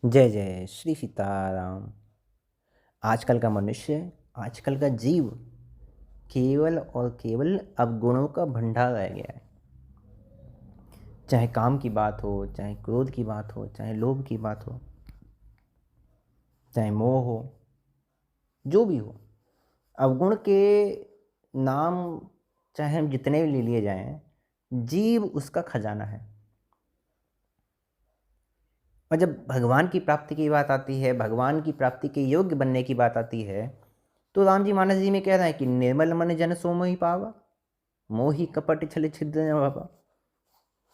जय जय श्री सीताराम। आजकल का मनुष्य, आजकल का जीव केवल और केवल अवगुणों का भंडार रह गया है। चाहे काम की बात हो, चाहे क्रोध की बात हो, चाहे लोभ की बात हो, चाहे मोह हो, जो भी हो, अवगुण के नाम चाहे हम जितने भी ले लिए जाएं, जीव उसका खजाना है। और जब भगवान की प्राप्ति की बात आती है, भगवान की प्राप्ति के योग्य बनने की बात आती है, तो राम जी मानस जी में कह रहे हैं कि निर्मल मन जन सो मोहि पावा, मोहि कपट छल छिद्र न भावा।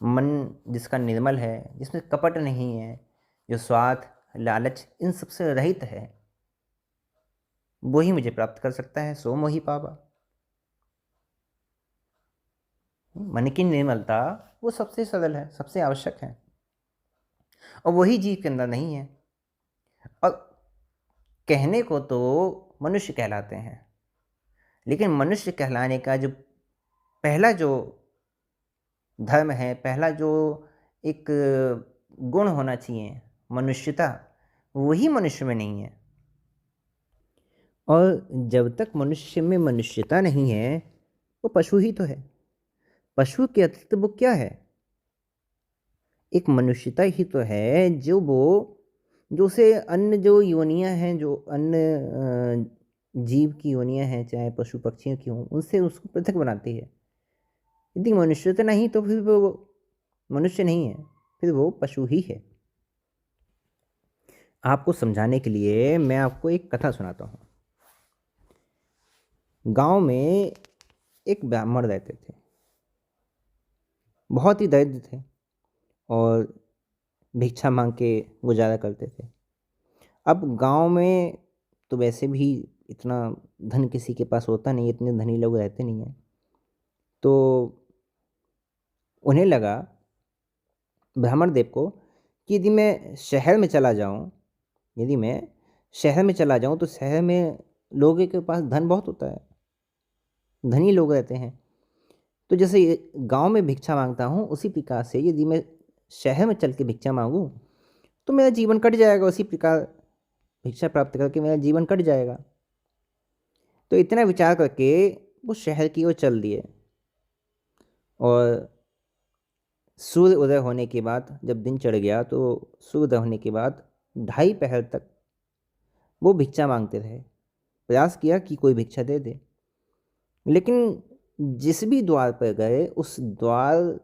मन जिसका निर्मल है, जिसमें कपट नहीं है, जो स्वार्थ लालच इन सबसे रहित है, वो ही मुझे प्राप्त कर सकता है। सो मोहि पावा। मन की निर्मलता वो सबसे सरल है, सबसे आवश्यक है, और वही जीव के अंदर नहीं है। और कहने को तो मनुष्य कहलाते हैं, लेकिन मनुष्य कहलाने का जो पहला जो धर्म है, पहला जो एक गुण होना चाहिए, मनुष्यता, वही मनुष्य में नहीं है। और जब तक मनुष्य में मनुष्यता नहीं है, वो पशु ही तो है। पशु के अतिरिक्त वो क्या है? एक मनुष्यता ही तो है जो उसे अन्य जो योनियां हैं, जो अन्य जीव की योनियां हैं, चाहे पशु पक्षियों की हों, उनसे उसको पृथक बनाती है। यदि मनुष्यता नहीं तो फिर वो मनुष्य नहीं है, फिर वो पशु ही है। आपको समझाने के लिए मैं आपको एक कथा सुनाता हूँ। गांव में एक ब्राह्मण रहते थे, बहुत ही दरिद्र थे और भिक्षा मांग के गुजारा करते थे। अब गांव में तो वैसे भी इतना धन किसी के पास होता नहीं, इतने धनी लोग रहते नहीं हैं। तो उन्हें लगा, ब्राह्मण देव को, कि यदि मैं शहर में चला जाऊं, यदि मैं शहर में चला जाऊं तो शहर में लोगों के पास धन बहुत होता है, धनी लोग रहते हैं। तो जैसे गांव में भिक्षा मांगता हूँ, उसी प्रकार से यदि मैं शहर में चल के भिक्षा मांगूँ तो मेरा जीवन कट जाएगा। उसी प्रकार भिक्षा प्राप्त करके मेरा जीवन कट जाएगा। तो इतना विचार करके वो शहर की ओर चल दिए। और सूर्य उदय होने के बाद, जब दिन चढ़ गया, तो सूर्य उदय होने के बाद 2:30 पहर तक वो भिक्षा मांगते रहे। प्रयास किया कि कोई भिक्षा दे दे, लेकिन जिस भी द्वार पर गए, उस द्वार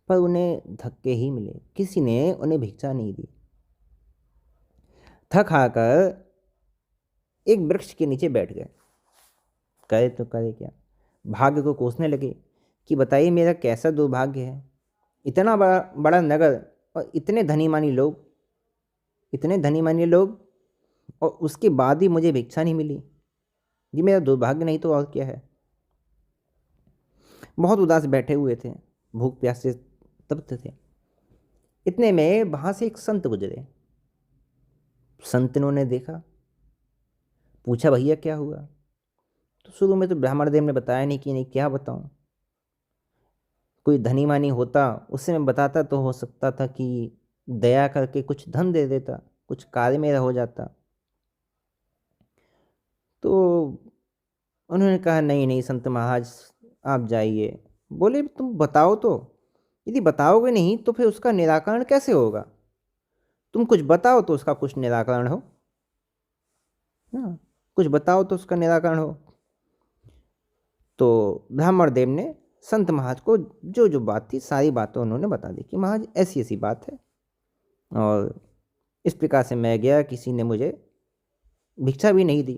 पर उन्हें धक्के ही मिले, किसी ने उन्हें भिक्षा नहीं दी। थक हाकर एक वृक्ष के नीचे बैठ गए। करे तो करे क्या, भाग्य को कोसने लगे कि बताइए मेरा कैसा दुर्भाग्य है। इतना बड़ा बड़ा नगर और इतने धनी मानी लोग, इतने धनी मानी लोग, और उसके बाद भी मुझे भिक्षा नहीं मिली। ये मेरा दुर्भाग्य नहीं तो और क्या है। बहुत उदास बैठे हुए थे, भूख प्यास से तप्त थे। इतने में वहां से एक संत गुजरे। संत ने देखा, पूछा भैया क्या हुआ। तो शुरू में तो ब्राह्मण देव ने बताया नहीं कि नहीं क्या बताऊं। कोई धनी मानी होता, उससे मैं बताता तो हो सकता था कि दया करके कुछ धन दे देता, कुछ कार्य मेरा हो जाता। तो उन्होंने कहा नहीं नहीं संत महाराज, आप जाइए। बोले तुम बताओ तो, यदि बताओगे नहीं तो फिर उसका निराकरण कैसे होगा। तुम कुछ बताओ तो उसका कुछ निराकरण हो ना, कुछ बताओ तो उसका निराकरण हो। तो ब्राह्मण देव ने संत महाराज को जो जो बात थी, सारी बातें उन्होंने बता दी कि महाराज ऐसी ऐसी बात है, और इस प्रकार से मैं गया, किसी ने मुझे भिक्षा भी नहीं दी।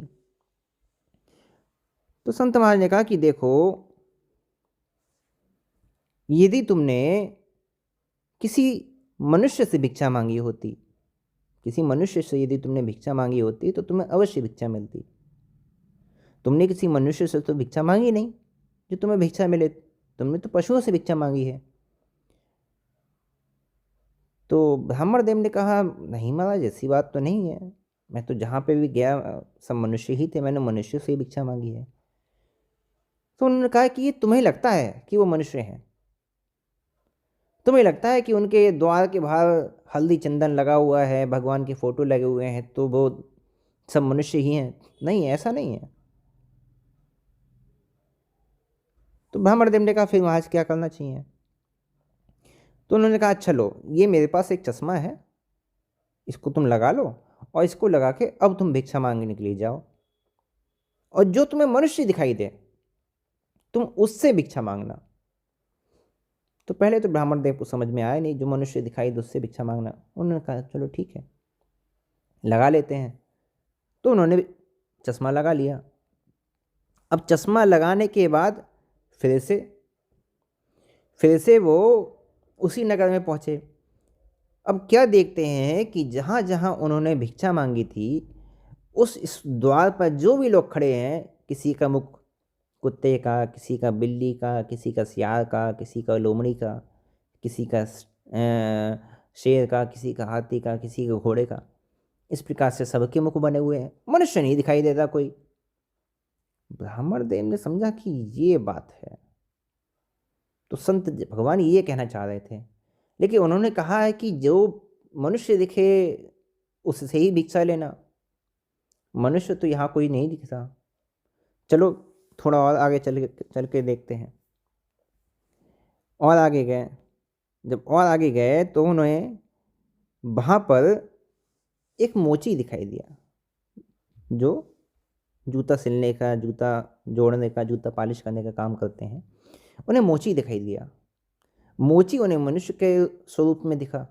तो संत महाराज ने कहा कि देखो, यदि तुमने किसी मनुष्य से भिक्षा मांगी होती, किसी मनुष्य से यदि तुमने भिक्षा मांगी होती तो तुम्हें अवश्य भिक्षा मिलती। तुमने किसी मनुष्य से तो भिक्षा मांगी नहीं जो तुम्हें भिक्षा मिले, तुमने तो पशुओं से भिक्षा मांगी है। तो ब्राह्मण देव ने कहा नहीं महाराज, ऐसी बात तो नहीं है, मैं तो जहाँ पे भी गया सब मनुष्य ही थे, मैंने मनुष्य से ही भिक्षा मांगी है। तो उन्होंने कहा कि ये तुम्हें लगता है कि वो मनुष्य हैं, तुम्हें लगता है कि उनके द्वार के बाहर हल्दी चंदन लगा हुआ है, भगवान के फोटो लगे हुए हैं, तो वो सब मनुष्य ही हैं? नहीं, ऐसा नहीं है। तो ब्राह्मण देव ने कहा फिर महाराज क्या करना चाहिए? तो उन्होंने कहा चलो, ये मेरे पास एक चश्मा है, इसको तुम लगा लो, और इसको लगा के अब तुम भिक्षा मांगने के लिए जाओ, और जो तुम्हें मनुष्य दिखाई दे तुम उससे भिक्षा मांगना। तो पहले तो ब्राह्मण देव को समझ में आया नहीं, जो मनुष्य दिखाई दे उससे भिक्षा मांगना। उन्होंने कहा चलो ठीक है, लगा लेते हैं। तो उन्होंने चश्मा लगा लिया। अब चश्मा लगाने के बाद फिर से वो उसी नगर में पहुंचे। अब क्या देखते हैं कि जहाँ जहाँ उन्होंने भिक्षा मांगी थी, उस इस द्वार पर जो भी लोग खड़े हैं, किसी का मुख कुत्ते का, किसी का बिल्ली का, किसी का सियार का, किसी का लोमड़ी का, किसी का शेर का, किसी का हाथी का, किसी का घोड़े का, इस प्रकार से सबके मुख बने हुए हैं, मनुष्य नहीं दिखाई देता कोई। ब्राह्मण देव ने समझा कि ये बात है, तो संत भगवान ये कहना चाह रहे थे, लेकिन उन्होंने कहा है कि जो मनुष्य दिखे उससे ही भिक्षा लेना। मनुष्य तो यहाँ कोई नहीं दिखता। चलो थोड़ा और आगे चल के देखते हैं। और आगे गए। जब और आगे गए तो उन्हें वहाँ पर एक मोची दिखाई दिया, जो जूता सिलने का, जूता जोड़ने का, जूता पॉलिश करने का काम करते हैं। उन्हें मोची दिखाई दिया। मोची उन्हें मनुष्य के स्वरूप में दिखा।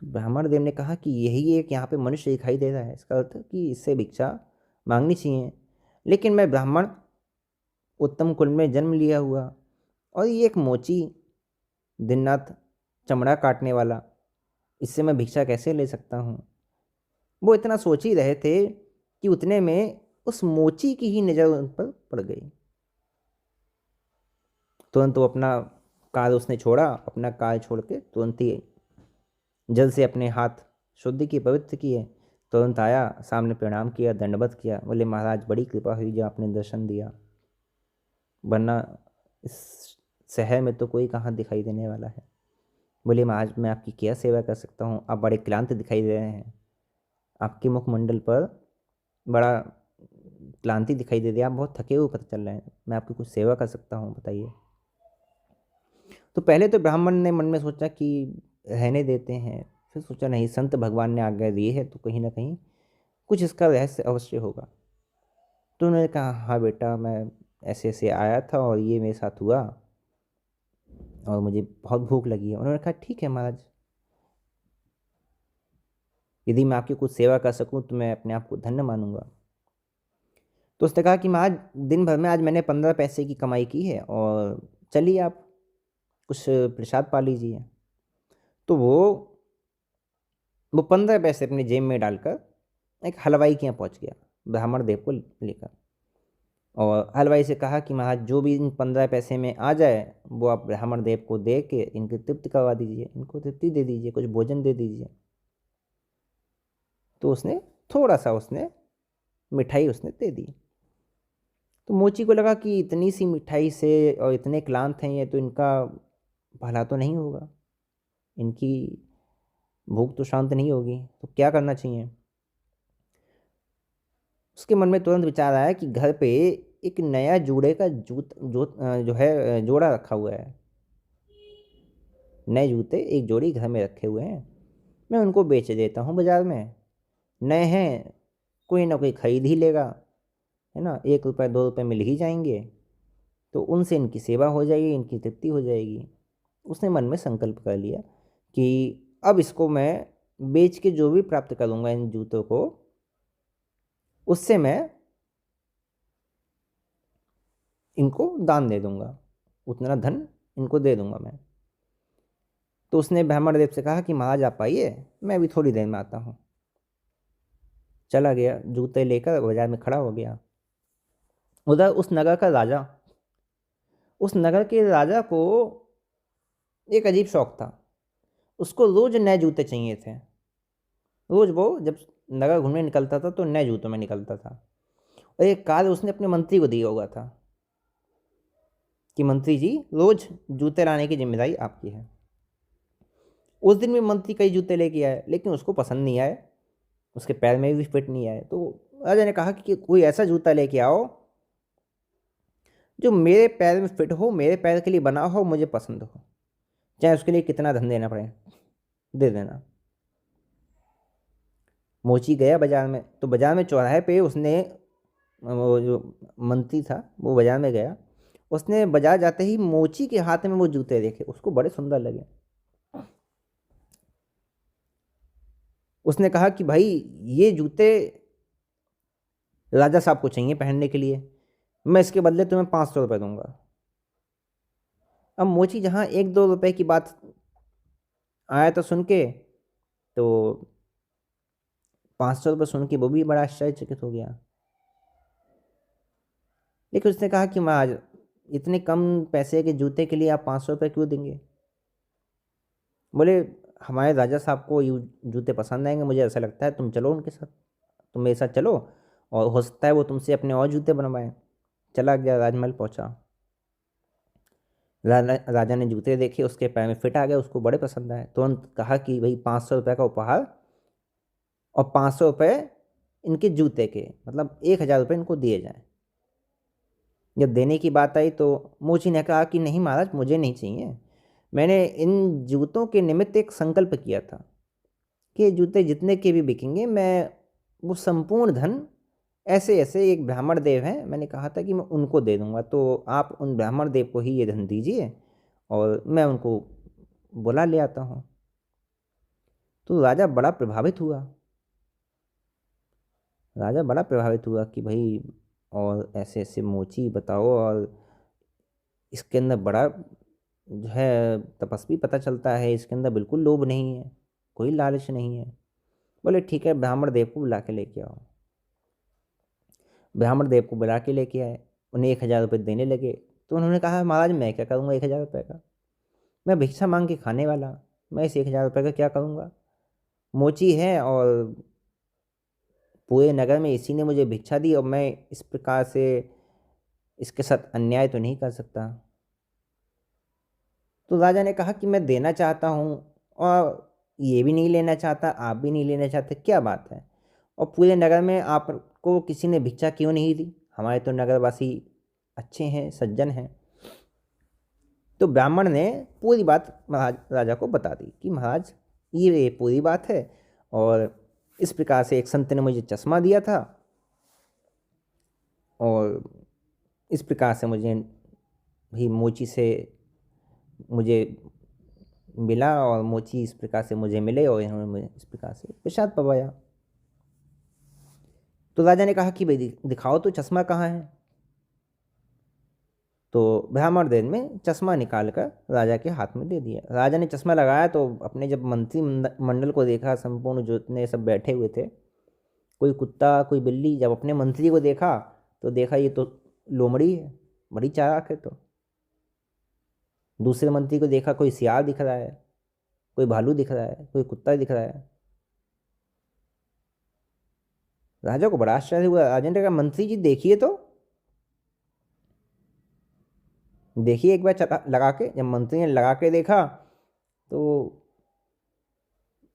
तो ब्राह्मण देव ने कहा कि यही एक यहाँ पे मनुष्य दिखाई दे रहा है, इसका अर्थ कि इससे भिक्षा मांगनी चाहिए। लेकिन मैं ब्राह्मण उत्तम कुल में जन्म लिया हुआ, और ये एक मोची दिन रात चमड़ा काटने वाला, इससे मैं भिक्षा कैसे ले सकता हूँ? वो इतना सोच ही रहे थे कि उतने में उस मोची की ही नज़र उन पर पड़ गई। तुरंत वो अपना काल उसने छोड़ा, अपना काल छोड़ के तुरंत ही जल से अपने हाथ शुद्ध किए, पवित्र किए, तुरंत आया, सामने प्रणाम किया, दंडवत किया, बोले महाराज बड़ी कृपा हुई जो आपने दर्शन दिया, वरना इस शहर में तो कोई कहाँ दिखाई देने वाला है। बोले महाराज मैं आपकी क्या सेवा कर सकता हूँ? आप बड़े क्लांत दिखाई दे रहे हैं, आपके मुखमंडल पर बड़ा क्लांति दिखाई दे रही है, आप बहुत थके हुए पता चल रहे हैं, मैं आपकी कुछ सेवा कर सकता हूँ, बताइए। तो पहले तो ब्राह्मण ने मन में सोचा कि रहने देते हैं, फिर सोचा नहीं, संत भगवान ने आज्ञा दी है तो कहीं ना कहीं कुछ इसका रहस्य अवश्य होगा। तो उन्होंने कहा हाँ बेटा, मैं ऐसे ऐसे आया था और ये मेरे साथ हुआ और मुझे बहुत भूख लगी है। उन्होंने कहा ठीक है महाराज, यदि मैं आपकी कुछ सेवा कर सकूं तो मैं अपने आप को धन्य मानूंगा। तो उसने कहा कि महाराज दिन भर में आज मैंने 15 पैसे की कमाई की है, और चलिए आप कुछ प्रसाद पा लीजिए। तो वो 15 पैसे अपनी जेब में डालकर एक हलवाई के यहाँ पहुँच गया, ब्राह्मण देव को लेकर, और हलवाई से कहा कि महाराज जो भी इन 15 पैसे में आ जाए वो आप ब्राह्मण देव को दे के इनकी तृप्ति करवा दीजिए, इनको तृप्ति दे दीजिए, कुछ भोजन दे दीजिए। तो उसने थोड़ा सा मिठाई उसने दे दी। तो मोची को लगा कि इतनी सी मिठाई से और इतने क्लांत हैं ये, तो इनका भला तो नहीं होगा, इनकी भूख तो शांत नहीं होगी, तो क्या करना चाहिए? उसके मन में तुरंत विचार आया कि घर पे एक नया जूड़े का जो है जोड़ा रखा हुआ है, नए जूते एक जोड़ी घर में रखे हुए हैं, मैं उनको बेच देता हूँ बाज़ार में, नए हैं, कोई ना कोई खरीद ही लेगा, है ना, 1 रुपये 2 रुपये मिल ही जाएंगे, तो उनसे इनकी सेवा हो जाएगी, इनकी तृप्ति हो जाएगी। उसने मन में संकल्प कर लिया कि अब इसको मैं बेच के जो भी प्राप्त करूँगा इन जूतों को, उससे मैं इनको दान दे दूंगा, उतना धन इनको दे दूंगा मैं। तो उसने ब्राह्मण देव से कहा कि महाराज आप आइए, मैं अभी थोड़ी देर में आता हूँ। चला गया, जूते लेकर बाजार में खड़ा हो गया। उधर उस नगर के राजा को एक अजीब शौक था, उसको रोज नए जूते चाहिए थे। रोज वो जब नगर घूमने निकलता था तो नए जूतों में निकलता था, और एक कार्य उसने अपने मंत्री को दिया हुआ था कि मंत्री जी रोज जूते लाने की जिम्मेदारी आपकी है। उस दिन भी मंत्री कई जूते लेके आए, लेकिन उसको पसंद नहीं आए, उसके पैर में भी फिट नहीं आए। तो राजा ने कहा कि कोई ऐसा जूता लेके आओ जो मेरे पैर में फिट हो, मेरे पैर के लिए बना हो, मुझे पसंद हो, चाहे उसके लिए कितना धन देना पड़े, दे देना। मोची गया बाजार में, तो बाजार में चौराहे पे उसने, वो जो मंत्री था वो बाजार में गया, उसने बाजार जाते ही मोची के हाथ में वो जूते देखे, उसको बड़े सुंदर लगे। उसने कहा कि भाई ये जूते राजा साहब को चाहिए पहनने के लिए, मैं इसके बदले तुम्हें 500 रुपये दूंगा। अब मोची जहाँ 1-2 रुपए की बात आया तो सुन के, तो 500 रुपये सुन के वो भी बड़ा आश्चर्यचकित हो गया। लेकिन उसने कहा कि महाराज इतने कम पैसे के जूते के लिए आप 500 रुपये क्यों देंगे? बोले हमारे राजा साहब को ये जूते पसंद आएंगे, मुझे ऐसा लगता है, तुम चलो उनके साथ, तुम मेरे साथ चलो, और हो सकता है वो तुमसे अपने और जूते बनवाएं। चला गया, राजमहल पहुंचा। राजा ने जूते देखे, उसके पैर में फिट आ गए, उसको बड़े पसंद आए। तुरंत कहा कि भाई 500 रुपये का उपहार और 500 रुपये इनके जूते के, मतलब 1000 रुपये इनको दिए जाएं। जब देने की बात आई तो मोची ने कहा कि नहीं महाराज, मुझे नहीं चाहिए, मैंने इन जूतों के निमित्त एक संकल्प किया था कि जूते जितने के भी बिकेंगे, मैं वो संपूर्ण धन, ऐसे ऐसे एक ब्राह्मण देव हैं, मैंने कहा था कि मैं उनको दे दूंगा, तो आप उन ब्राह्मण देव को ही ये धन दीजिए और मैं उनको बुला ले आता हूँ। तो राजा बड़ा प्रभावित हुआ। राजा बड़ा प्रभावित हुआ कि भाई, और ऐसे ऐसे मोची बताओ, और इसके अंदर बड़ा जो है तपस्वी पता चलता है, इसके अंदर बिल्कुल लोभ नहीं है, कोई लालच नहीं है। बोले ठीक है, ब्राह्मण देव को बुला के लेके आओ। ब्राह्मण देव को बुला के लेके आए, उन्हें 1000 रुपये देने लगे। तो उन्होंने कहा महाराज मैं क्या करूँगा 1000 रुपये का, मैं भिक्षा मांग के खाने वाला, मैं इस 1000 रुपये का क्या करूँगा? मोची है और पूरे नगर में इसी ने मुझे भिक्षा दी, और मैं इस प्रकार से इसके साथ अन्याय तो नहीं कर सकता। तो राजा ने कहा कि मैं देना चाहता हूँ और ये भी नहीं लेना चाहता, आप भी नहीं लेना चाहते, क्या बात है? और पूरे नगर में आपको किसी ने भिक्षा क्यों नहीं दी? हमारे तो नगरवासी अच्छे हैं, सज्जन हैं। तो ब्राह्मण ने पूरी बात महाराज राजा को बता दी कि महाराज ये पूरी बात है, और इस प्रकार से एक संत ने मुझे चश्मा दिया था, और इस प्रकार से मुझे भी मोची से मुझे मिला, और मोची इस प्रकार से मुझे मिले, और इन्होंने मुझे इस प्रकार से प्रसाद पवाया। तो राजा ने कहा कि भाई दिखाओ तो चश्मा कहाँ है? तो ब्राह्मण देव में चश्मा निकाल कर राजा के हाथ में दे दिया। राजा ने चश्मा लगाया तो अपने जब मंत्री मंडल को देखा, संपूर्ण जितने सब बैठे हुए थे, कोई कुत्ता कोई बिल्ली, जब अपने मंत्री को देखा तो देखा ये तो लोमड़ी है, बड़ी चालाक है। तो दूसरे मंत्री को देखा, कोई सियार दिख रहा है, कोई भालू दिख रहा है, कोई कुत्ता दिख रहा है। राजा को बड़ा आश्चर्य हुआ। राजा ने कहा मंत्री जी देखिए तो, देखिए एक बार लगा के। जब मंत्री ने लगा के देखा तो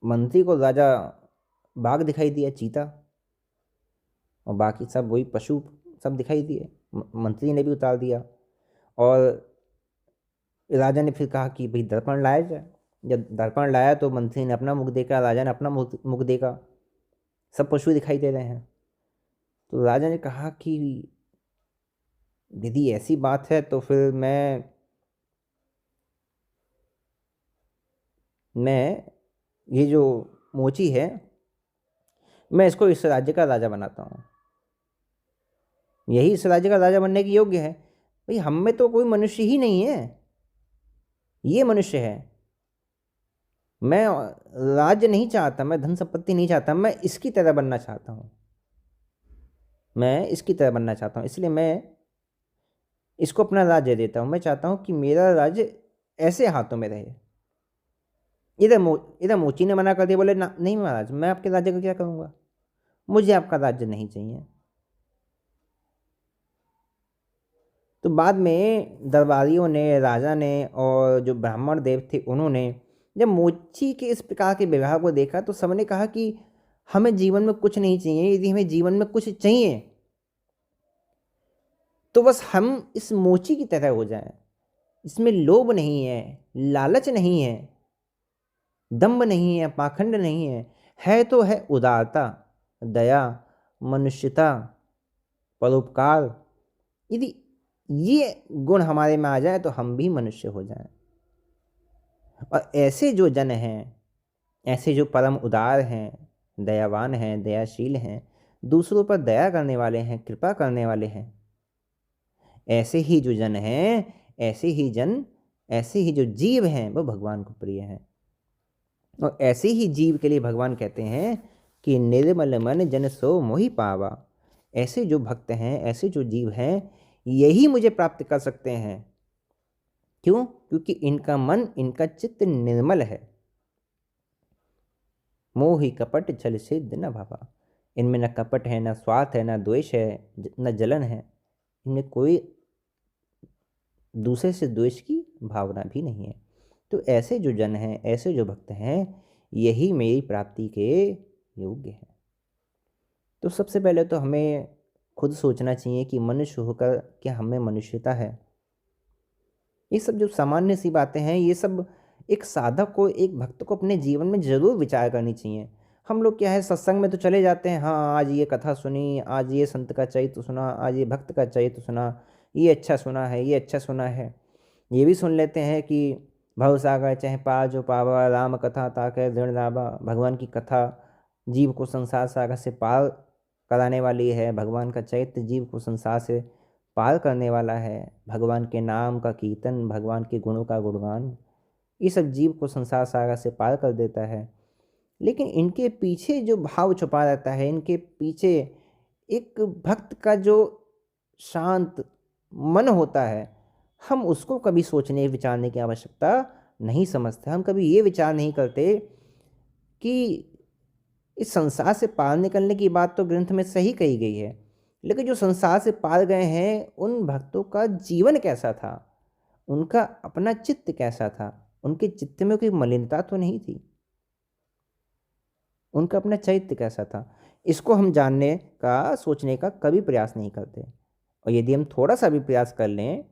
मंत्री को राजा बाघ दिखाई दिया, चीता, और बाकी सब वही पशु सब दिखाई दिए। मंत्री ने भी उतार दिया। और राजा ने फिर कहा कि भाई दर्पण लाया जाए। जब दर्पण लाया तो मंत्री ने अपना मुख देखा, राजा ने अपना मुख देखा, सब पशु दिखाई दे रहे हैं। तो राजा ने कहा कि यदि ऐसी बात है तो फिर मैं ये जो मोची है, मैं इसको इस राज्य का राजा बनाता हूँ, यही इस राज्य का राजा बनने के योग्य है। भाई हम में तो कोई मनुष्य ही नहीं है, ये मनुष्य है। मैं राज्य नहीं चाहता, मैं धन संपत्ति नहीं चाहता, मैं इसकी तरह बनना चाहता हूँ, मैं इसकी तरह बनना चाहता हूँ, इसलिए मैं इसको अपना राज्य देता हूँ। मैं चाहता हूँ कि मेरा राज्य ऐसे हाथों में रहे। इधर मोची ने मना कर दिया, बोले ना नहीं महाराज, मैं आपके राज्य का क्या करूँगा, मुझे आपका राज्य नहीं चाहिए। तो बाद में दरबारियों ने, राजा ने और जो ब्राह्मण देव थे उन्होंने जब मोची के इस प्रकार के व्यवहार को देखा तो सबने कहा कि हमें जीवन में कुछ नहीं चाहिए, यदि हमें जीवन में कुछ चाहिए तो बस हम इस मोची की तरह हो जाएं। इसमें लोभ नहीं है, लालच नहीं है, दंभ नहीं है, पाखंड नहीं है तो है उदारता, दया, मनुष्यता, परोपकार। यदि ये गुण हमारे में आ जाए तो हम भी मनुष्य हो जाएं। और ऐसे जो जन हैं, ऐसे जो परम उदार हैं, दयावान हैं, दयाशील हैं, दूसरों पर दया करने वाले हैं, कृपा करने वाले हैं, ऐसे ही जो जन हैं, ऐसे ही जो जीव हैं वो भगवान को प्रिय हैं। और ऐसे ही जीव के लिए भगवान कहते हैं कि निर्मल मन जन सो मोहि पावा। ऐसे जो भक्त हैं, ऐसे जो जीव हैं, यही मुझे प्राप्त कर सकते हैं। क्यों? क्योंकि इनका मन, इनका चित्त निर्मल है। मोहि कपट छल सिद्ध न भावा। इनमें न कपट है, न स्वार्थ है, न द्वेष है, न जलन है। इनमें कोई दूसरे से द्वेष की भावना भी नहीं है। तो ऐसे जो जन हैं, ऐसे जो भक्त हैं, यही मेरी प्राप्ति के योग्य हैं। तो सबसे पहले तो हमें खुद सोचना चाहिए कि मनुष्य होकर क्या हमें मनुष्यता है। ये सब जो सामान्य सी बातें हैं, ये सब एक साधक को, एक भक्त को अपने जीवन में ज़रूर विचार करनी चाहिए। हम लोग क्या है, सत्संग में तो चले जाते हैं, हाँ आज ये कथा सुनी, आज ये संत का चरित्र सुना, आज ये भक्त का चरित्र सुना, ये अच्छा सुना है, ये अच्छा सुना है। ये भी सुन लेते हैं कि भवसागर चाहे पार जो पावा, राम कथा ताके दृढ़ लावा। भगवान की कथा जीव को संसार सागर से पार कराने वाली है। भगवान का चरित्र जीव को संसार से पार करने वाला है। भगवान के नाम का कीर्तन, भगवान के गुणों का गुणगान, ये सब जीव को संसार सागर से पार कर देता है। लेकिन इनके पीछे जो भाव छुपा रहता है, इनके पीछे एक भक्त का जो शांत मन होता है, हम उसको कभी सोचने विचारने की आवश्यकता नहीं समझते। हम कभी ये विचार नहीं करते कि इस संसार से पार निकलने की बात तो ग्रंथ में सही कही गई है, लेकिन जो संसार से पार गए हैं उन भक्तों का जीवन कैसा था, उनका अपना चित्त कैसा था। उनके चित्त में कोई मलिनता तो नहीं थी, उनका अपना चरित्र कैसा था, इसको हम जानने का, सोचने का कभी प्रयास नहीं करते। और यदि हम थोड़ा सा भी प्रयास कर लें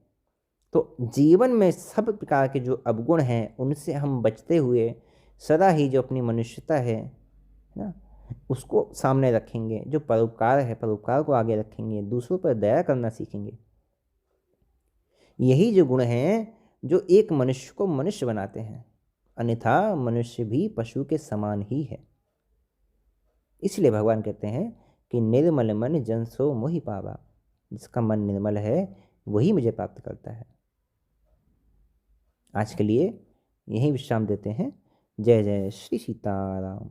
तो जीवन में सब प्रकार के जो अवगुण हैं उनसे हम बचते हुए सदा ही जो अपनी मनुष्यता है ना, उसको सामने रखेंगे। जो परोपकार है, परोपकार को आगे रखेंगे, दूसरों पर दया करना सीखेंगे। यही जो गुण हैं जो एक मनुष्य को मनुष्य बनाते हैं, अन्यथा मनुष्य भी पशु के समान ही है। इसलिए भगवान कहते हैं कि निर्मल मन जन सो मोहि पावा। जिसका मन निर्मल है वही मुझे प्राप्त करता है। आज के लिए यही विश्राम देते हैं। जय जय श्री सीताराम।